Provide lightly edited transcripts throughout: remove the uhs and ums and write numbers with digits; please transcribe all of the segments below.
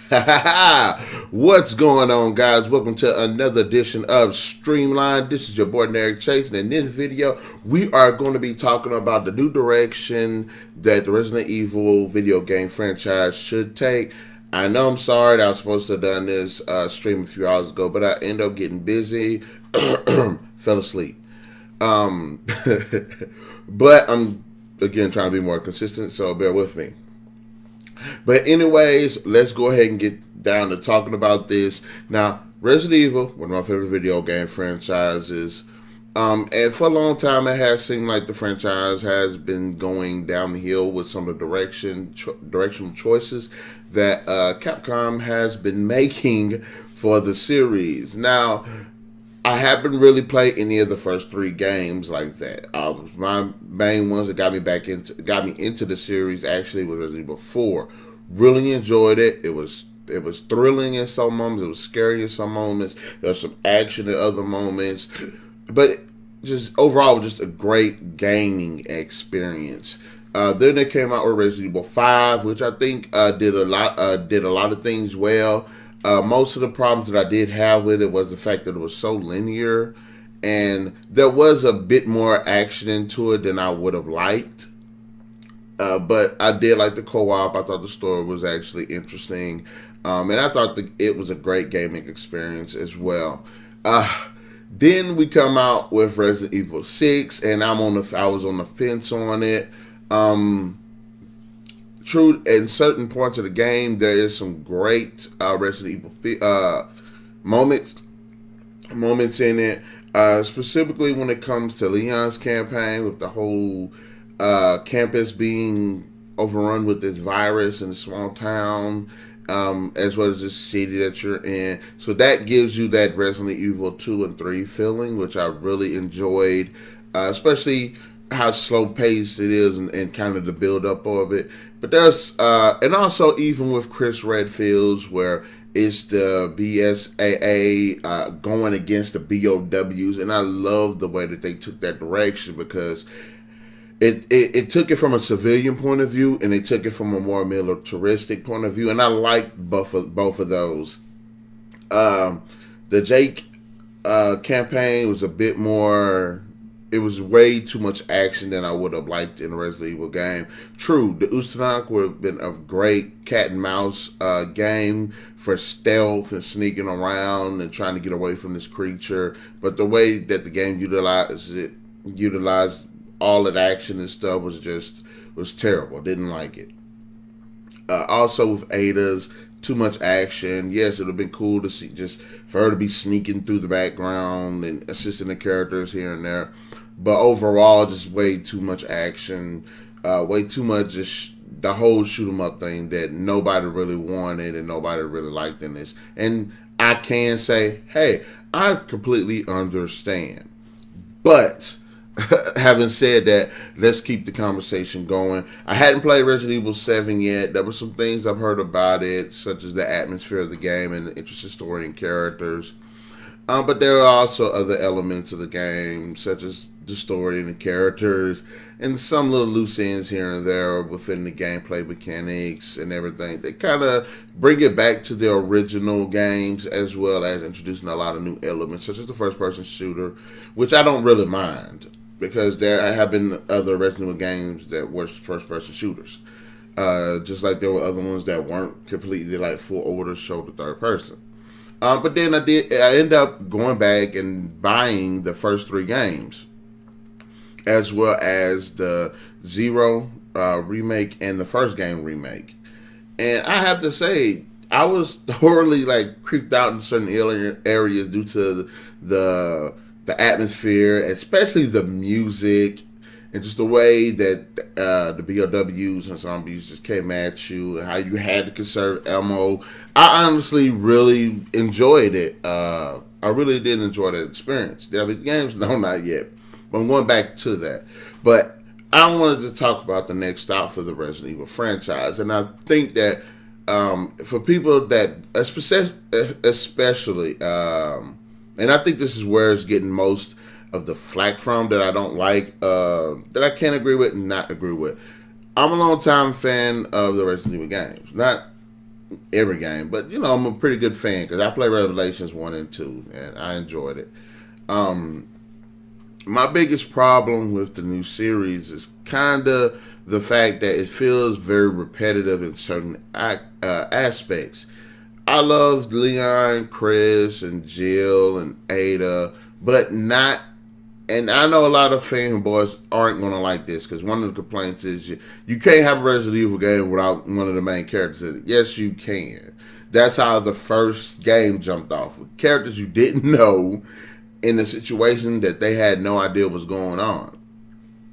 What's going on, guys? Welcome to another edition of Streamline. This is your boy Narik, and in this video, we are going to be talking about the new direction that the Resident Evil video game franchise should take. I know I'm sorry that I was supposed to have done this stream a few hours ago, but I ended up getting busy, fell asleep. But I'm, again, trying to be more consistent, so bear with me. But anyways, let's go ahead and get down to talking about this. Now, Resident Evil, one of my favorite video game franchises. And for a long time, it has seemed like the franchise has been going downhill with some of the directional choices that Capcom has been making for the series. Now, I haven't really played any of the first three games like that. My main ones that got me into the series actually was Resident Evil 4. Really enjoyed it. It was thrilling in some moments. It was scary in some moments. There was some action in other moments, but just overall, just a great gaming experience. Then they came out with Resident Evil 5, which I think did a lot of things well. Most of the problems that I did have with it was the fact that it was so linear, and there was a bit more action into it than I would have liked. But I did like the co-op. I thought the story was actually interesting, and I thought it was a great gaming experience as well. Then we come out with Resident Evil 6, and I was on the fence on it. True, in certain parts of the game, there is some great Resident Evil moments in it. Specifically when it comes to Leon's campaign, with the whole campus being overrun with this virus in a small town, as well as the city that you're in. So that gives you that Resident Evil 2 and 3 feeling, which I really enjoyed, especially how slow paced it is and kind of the build up of it. But there's and also even with Chris Redfield's, where it's the BSAA going against the BOWs, and I love the way that they took that direction, because it took it from a civilian point of view, and they took it from a more militaristic point of view, and I like both of those. The Jake campaign was a bit more. It was way too much action than I would have liked in a Resident Evil game. True, the Ustanok would have been a great cat and mouse game for stealth and sneaking around and trying to get away from this creature. But the way that the game utilized all that action and stuff was terrible. Didn't like it. Also with Ada's, too much action. Yes, it would have been cool to see, just for her to be sneaking through the background and assisting the characters here and there. But overall, just way too much action. Way too much just the whole shoot 'em up thing that nobody really wanted and nobody really liked in this. And I can say, hey, I completely understand. But having said that, let's keep the conversation going. I hadn't played Resident Evil 7 yet. There were some things I've heard about it, such as the atmosphere of the game and the interesting story and characters. But there are also other elements of the game, such as the story and the characters, and some little loose ends here and there within the gameplay mechanics and everything. They kind of bring it back to the original games, as well as introducing a lot of new elements, such as the first-person shooter, which I don't really mind, because there have been other Resident Evil games that were first-person shooters. Just like there were other ones that weren't completely like full over the shoulder third person. But then I ended up going back and buying the first three games, as well as the Zero remake and the first game remake. And I have to say, I was thoroughly like creeped out in certain areas due to the atmosphere, especially the music, and just the way that the BOWs and zombies just came at you, and how you had to conserve ammo. I honestly really enjoyed it. I really did enjoy that experience. Did I beat the games? No, not yet. But I'm going back to that. But I wanted to talk about the next stop for the Resident Evil franchise, and I think that for people that, especially, and I think this is where it's getting most of the flack from, that I don't like, that I can't agree with and not agree with. I'm a long time fan of the Resident Evil games. Not every game, but I'm a pretty good fan because I play Revelations 1 and 2, and I enjoyed it. Um, my biggest problem with the new series is kind of the fact that it feels very repetitive in certain aspects. I love Leon, Chris, and Jill, and Ada, but not. And I know a lot of fanboys aren't going to like this because one of the complaints is you can't have a Resident Evil game without one of the main characters in it. Yes, you can. That's how the first game jumped off with characters you didn't know in a situation that they had no idea was going on.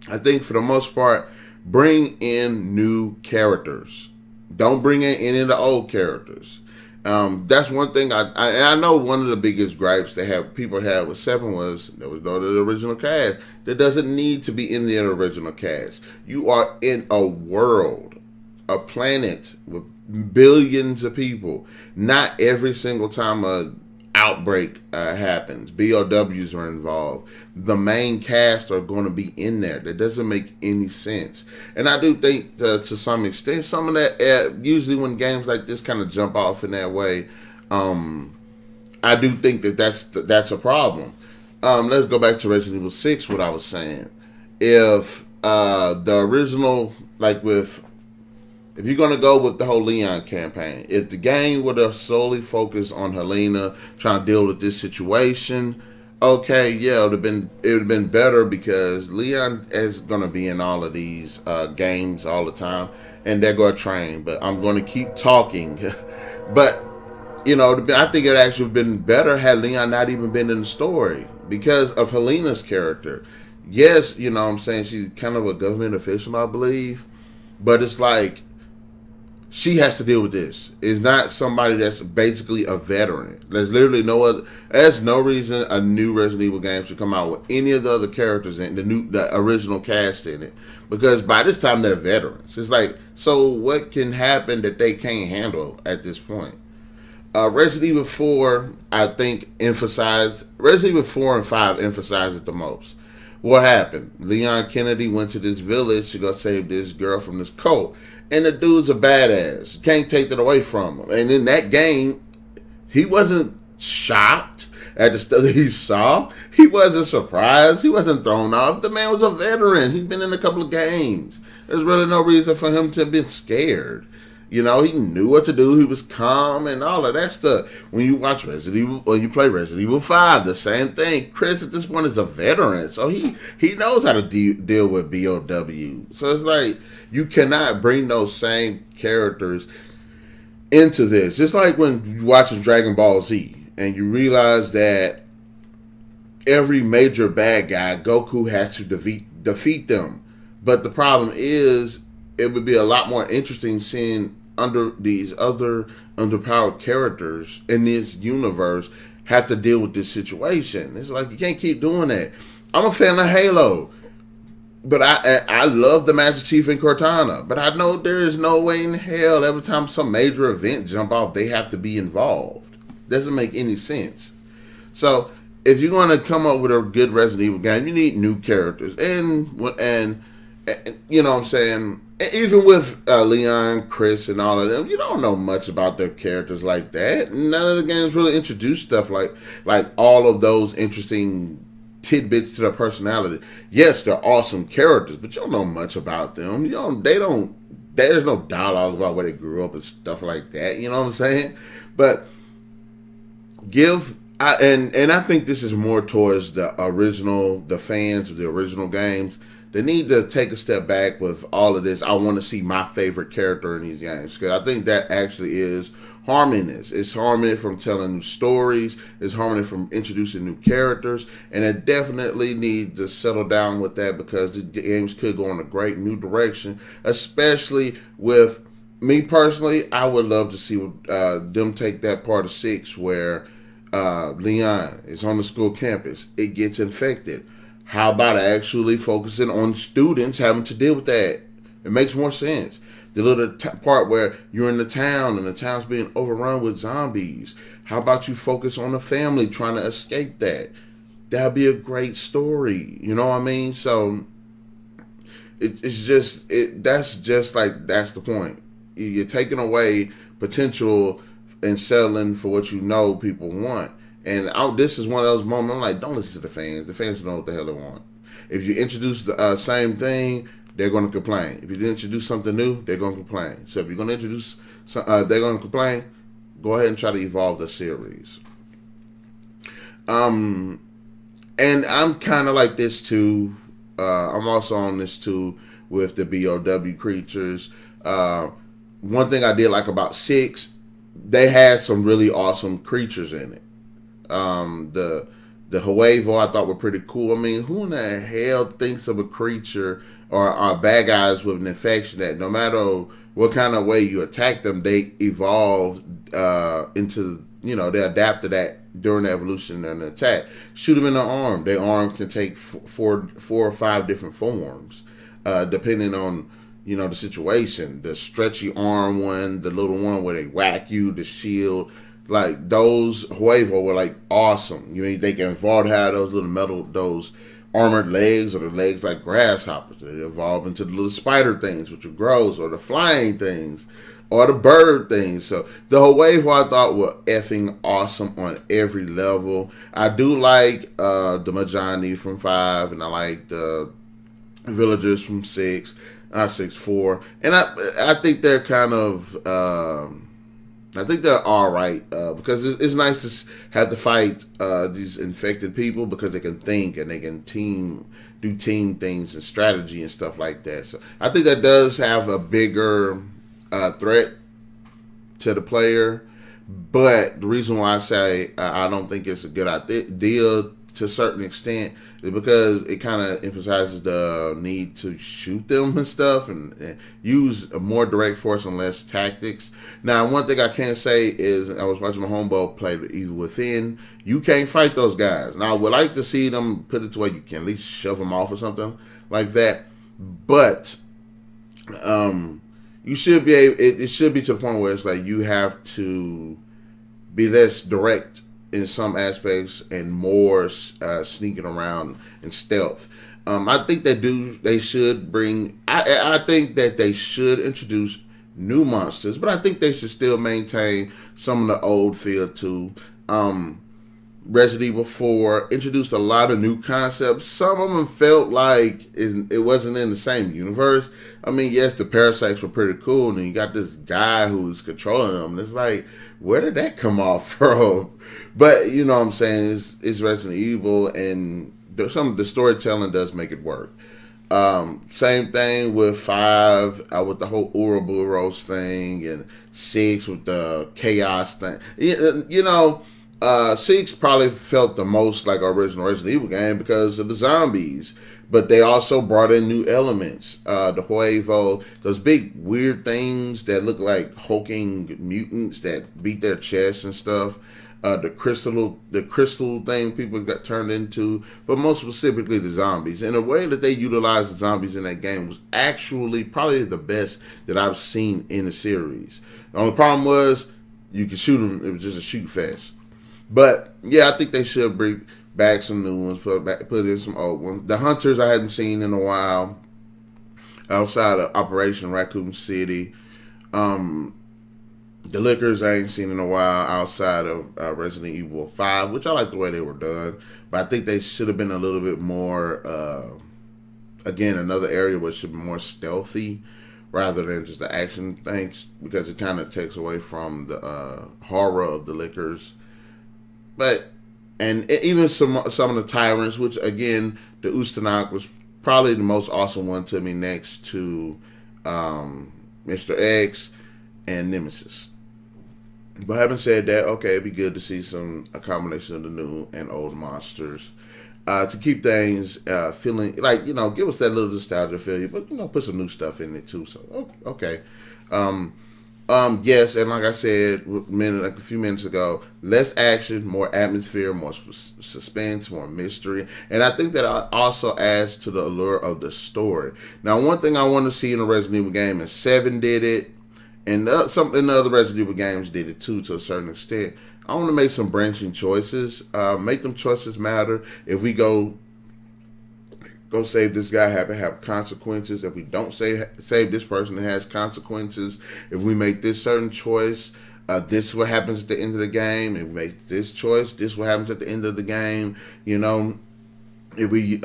I think for the most part, bring in new characters. Don't bring in any of the old characters. That's one thing I know one of the biggest gripes people had with 7 was there was no the original cast. There doesn't need to be in the original cast. You are in a world, a planet with billions of people. Not every single time a outbreak happens, BOWs are involved. The main cast are going to be in there. That doesn't make any sense. And I do think to some extent, some of that, usually when games like this kind of jump off in that way, I do think that's a problem. Let's go back to Resident Evil 6, what I was saying. If the original, like if you're going to go with the whole Leon campaign, if the game would have solely focused on Helena trying to deal with this situation, okay, yeah, it would have been better because Leon is going to be in all of these games all the time, and they're going to train. But I'm going to keep talking. But, I think it actually would have been better had Leon not even been in the story because of Helena's character. Yes, what I'm saying, she's kind of a government official, I believe. But it's like, she has to deal with this. It's not somebody that's basically a veteran. There's literally there's no reason a new Resident Evil game should come out with any of the other characters in the original cast in it. Because by this time they're veterans. It's like, so what can happen that they can't handle at this point? Resident Evil 4, I think, Resident Evil 4 and 5 emphasized it the most. What happened? Leon Kennedy went to this village to go save this girl from this cult. And the dude's a badass. You can't take that away from him. And in that game, he wasn't shocked at the stuff that he saw. He wasn't surprised. He wasn't thrown off. The man was a veteran. He's been in a couple of games. There's really no reason for him to have been scared. He knew what to do. He was calm and all of that stuff. When you watch Resident Evil, or you play Resident Evil 5, the same thing. Chris at this point is a veteran, so he knows how to deal with BOW. So it's like, you cannot bring those same characters into this. Just like when you watch Dragon Ball Z, and you realize that every major bad guy, Goku has to defeat them. But the problem is, it would be a lot more interesting seeing these other underpowered characters in this universe have to deal with this situation. It's like, you can't keep doing that. I'm a fan of Halo, but I love the Master Chief and Cortana, but I know there is no way in hell every time some major event jump off, they have to be involved. Doesn't make any sense. So if you're going to come up with a good Resident Evil game, you need new characters, and you know what I'm saying. Even with Leon, Chris, and all of them, you don't know much about their characters like that. None of the games really introduce stuff like all of those interesting tidbits to their personality. Yes, they're awesome characters, but you don't know much about them. There's no dialogue about where they grew up and stuff like that. You know what I'm saying? But I think this is more towards the fans of the original games. They need to take a step back with all of this. I want to see my favorite character in these games, because I think that actually is harming this. It's harming it from telling new stories. It's harming it from introducing new characters. And it definitely needs to settle down with that, because the games could go in a great new direction, especially with me personally. I would love to see them take that part of 6 where Leon is on the school campus. It gets infected. How about actually focusing on students having to deal with that? It makes more sense. The little part where you're in the town and the town's being overrun with zombies. How about you focus on the family trying to escape that? That'd be a great story. You know what I mean? So that's the point. you're taking away potential and settling for what you know people want. And this is one of those moments I'm like, don't listen to the fans. The fans know what the hell they want. If you introduce the same thing, they're going to complain. If you introduce something new, they're going to complain. So if you're going to introduce, they're going to complain. Go ahead and try to evolve the series. And I'm kind of like this too. I'm also on this too with the BOW creatures. One thing I did like about 6, they had some really awesome creatures in it. The Huevo I thought were pretty cool. I mean, who in the hell thinks of a creature or bad guys with an infection that no matter what kind of way you attack them, they evolve into, they adapt to that during the evolution and the attack. Shoot them in the arm. Their arm can take four or five different forms, depending on, the situation. The stretchy arm one, the little one where they whack you, the shield. Like, those Huevo were, like, awesome. They can evolve out those little metal, those armored legs, or the legs like grasshoppers. They evolve into the little spider things, which are gross, or the flying things, or the bird things. So, the Huevo I thought were effing awesome on every level. I do like the Majani from 5, and I like the villagers from 6, 4. And I think they're kind of... I think they're all right because it's nice to have to fight these infected people because they can think and they can do team things and strategy and stuff like that. So I think that does have a bigger threat to the player. But the reason why I say I don't think it's a good idea to a certain extent is because it kind of emphasizes the need to shoot them and stuff and use a more direct force and less tactics. Now, one thing I can say is I was watching my homeboy play Evil Within. You can't fight those guys. Now, I would like to see them put it to where you can at least shove them off or something like that. But you should be able, it should be to the point where it's like you have to be less direct in some aspects and more sneaking around and stealth. I think they should bring. I think that they should introduce new monsters, but I think they should still maintain some of the old feel too. Resident Evil 4 introduced a lot of new concepts. Some of them felt like it wasn't in the same universe. I mean, yes, the parasites were pretty cool, and then you got this guy who's controlling them. It's like, where did that come off from? But you know what I'm saying? It's Resident Evil, and some of the storytelling does make it work. Same thing with 5 with the whole Ouroboros thing, and 6 with the chaos thing. 6 probably felt the most like our original Resident Evil game because of the zombies. But they also brought in new elements. The Huevo, those big weird things that look like hulking mutants that beat their chests and stuff. The crystal thing people got turned into, but most specifically the zombies. And the way that they utilized the zombies in that game was actually probably the best that I've seen in the series. The only problem was you could shoot them; it was just a shoot fest. But yeah, I think they should bring back some new ones, put in some old ones. The Hunters I hadn't seen in a while, outside of Operation Raccoon City. The Lickers I ain't seen in a while outside of Resident Evil 5, which I like the way they were done. But I think they should have been a little bit more, again, another area where it should be more stealthy rather than just the action things, because it kind of takes away from the horror of the Lickers. And even some of the Tyrants, which again, the Ustanak was probably the most awesome one to me next to Mr. X and Nemesis. But having said that, okay, it'd be good to see a combination of the new and old monsters to keep things feeling like, give us that little nostalgia feel, but put some new stuff in it too. So okay. Yes, and like I said a few minutes ago, less action, more atmosphere, more suspense, more mystery, and I think that also adds to the allure of the story. Now, one thing I want to see in a Resident Evil game, and 7 did it, and some in the other Resident Evil games did it too to a certain extent. I want to make some branching choices, make them choices matter. If we go go save this guy, have it have consequences. If we don't save this person, it has consequences. If we make this certain choice, this is what happens at the end of the game. If we make this choice, this is what happens at the end of the game. You know, if we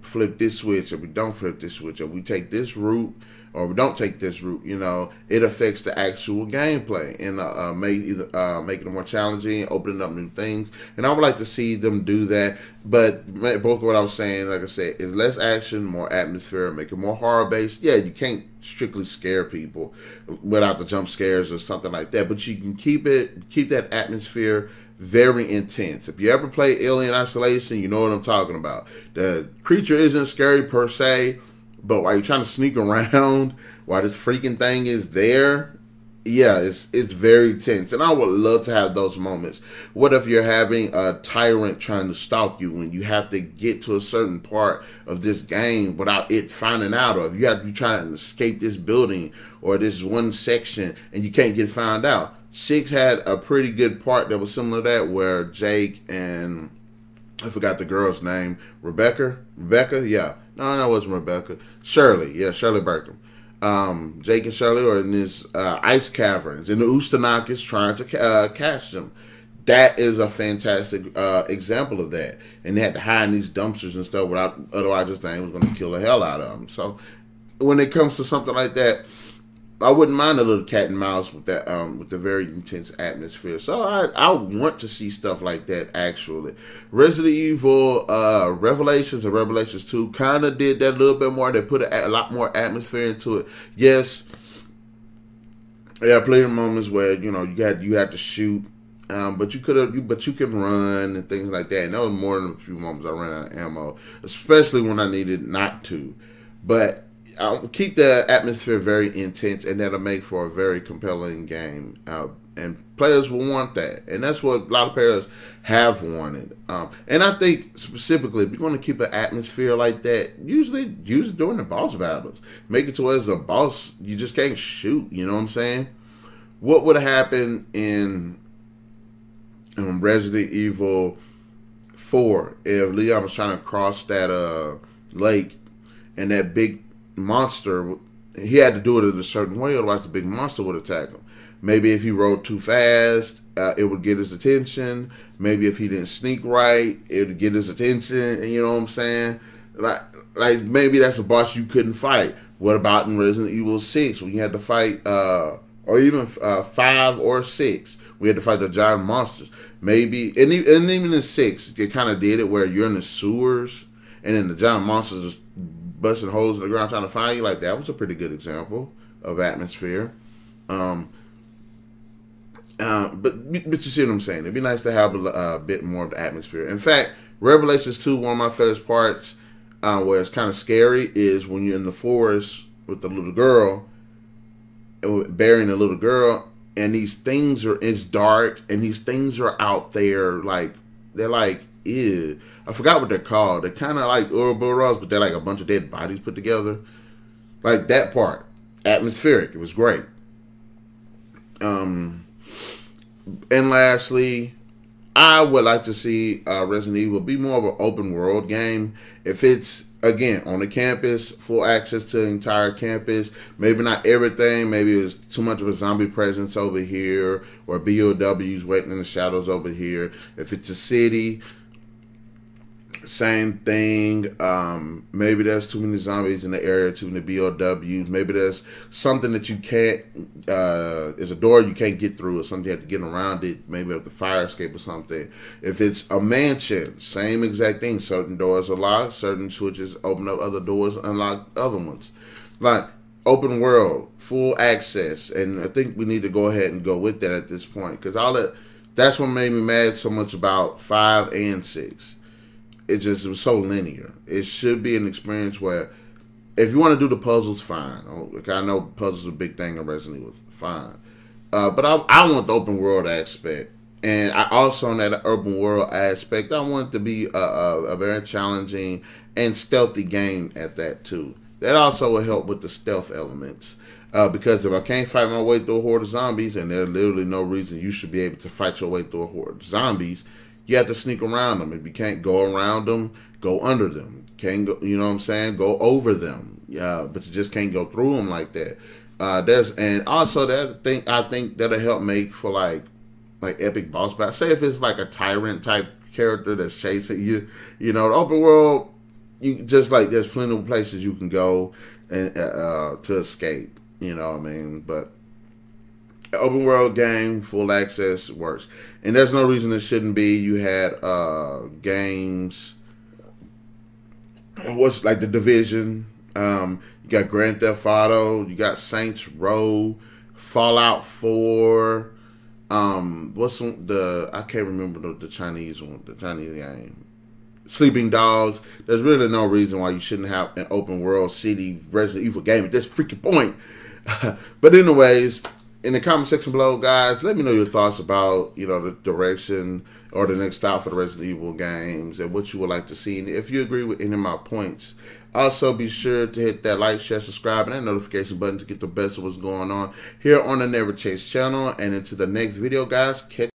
flip this switch, if we don't flip this switch, if we take this route, or we don't take this route, you know, it affects the actual gameplay and making it more challenging, opening up new things. And I would like to see them do that. But both what I was saying, like I said, is less action, more atmosphere, make it more horror based. Yeah, you can't strictly scare people without the jump scares or something like that, but you can keep that atmosphere very intense. If you ever play Alien Isolation, you know what I'm talking about. The creature isn't scary per se, but while you're trying to sneak around, while this freaking thing is there, yeah, it's very tense. And I would love to have those moments. What if you're having a tyrant trying to stalk you and you have to get to a certain part of this game without it finding out, or if you have to try to escape this building or this one section and you can't get found out. 6 had a pretty good part that was similar to that, where Jake and I forgot the girl's name. Rebecca? Yeah. No, it wasn't Rebecca. Shirley. Yeah, Shirley Burkham. Jake and Shirley are in this ice caverns, and the Ustanak is trying to catch them. That is a fantastic example of that. And they had to hide in these dumpsters and stuff, otherwise this thing was going to kill the hell out of them. So when it comes to something like that, I wouldn't mind a little cat and mouse with that, with the very intense atmosphere. So I want to see stuff like that. Actually, Resident Evil Revelations and Revelations 2 kind of did that a little bit more. They put a lot more atmosphere into it. Yes, there are plenty of moments where you had to shoot, but you can run and things like that. And that was more than a few moments I ran out of ammo, especially when I needed not to. But I'll keep the atmosphere very intense, and that'll make for a very compelling game. And players will want that, and that's what a lot of players have wanted. And I think specifically, if you're going to keep an atmosphere like that, usually use it during the boss battles. Make it to where as a boss, you just can't shoot. You know what I'm saying? What would happen in Resident Evil 4 if Leon was trying to cross that lake and that big monster, he had to do it in a certain way, otherwise the big monster would attack him. Maybe if he rode too fast, it would get his attention. Maybe if he didn't sneak right, it would get his attention. You know what I'm saying? Like maybe that's a boss you couldn't fight. What about in Resident Evil 6 when you had to fight, or even 5 or 6, we had to fight the giant monsters. Maybe, and even in 6, it kind of did it where you're in the sewers and then the giant monsters busting holes in the ground trying to find you. Like, that was a pretty good example of atmosphere. But you see what I'm saying? It'd be nice to have a bit more of the atmosphere. In fact, Revelations 2, one of my favorite parts, where it's kind of scary, is when you're in the forest with the little girl, burying the little girl, and it's dark, and these things are out there, like, they're like, ew. I forgot what they're called. They're kind of like Ouroboros, but they're like a bunch of dead bodies put together. Like that part. Atmospheric. It was great. And lastly, I would like to see Resident Evil be more of an open world game. If it's, again, on the campus, full access to the entire campus, maybe not everything, maybe it's too much of a zombie presence over here, or BOWs waiting in the shadows over here. If it's a city, same thing. Maybe there's too many zombies in the area, too many BOWs. Maybe there's something that you can't, there's a door you can't get through, or something you have to get around it. Maybe with the fire escape or something. If it's a mansion, same exact thing. Certain doors are locked, certain switches open up other doors, unlock other ones. Like, open world, full access. And I think we need to go ahead and go with that at this point. Because that's what made me mad so much about 5 and 6. It was so linear. It should be an experience where, if you want to do the puzzles, fine. I know puzzles are a big thing in Resident Evil, fine. But I want the open world aspect. And I also, in that open world aspect, I want it to be a very challenging and stealthy game at that, too. That also will help with the stealth elements. Because if I can't fight my way through a horde of zombies, and there's literally no reason you should be able to fight your way through a horde of zombies, you have to sneak around them. If you can't go around them, go under them. Can't go, you know what I'm saying? Go over them. Yeah, but you just can't go through them like that. And also that thing I think that'll help make for like epic boss battle. Say if it's like a tyrant type character that's chasing you, you know, the open world, you just like there's plenty of places you can go and to escape. You know what I mean? But open world game, full access works, and there's no reason it shouldn't be. You had games, what's like the Division. You got Grand Theft Auto. You got Saints Row, Fallout 4. What's the I can't remember the Chinese one, the Chinese game. Sleeping Dogs. There's really no reason why you shouldn't have an open world city Resident Evil game at this freaking point. But anyways, in the comment section below, guys, let me know your thoughts about, you know, the direction or the next style for the Resident Evil games and what you would like to see. And if you agree with any of my points, also be sure to hit that like, share, subscribe, and that notification button to get the best of what's going on here on the Never Chase channel. And into the next video, guys. Catch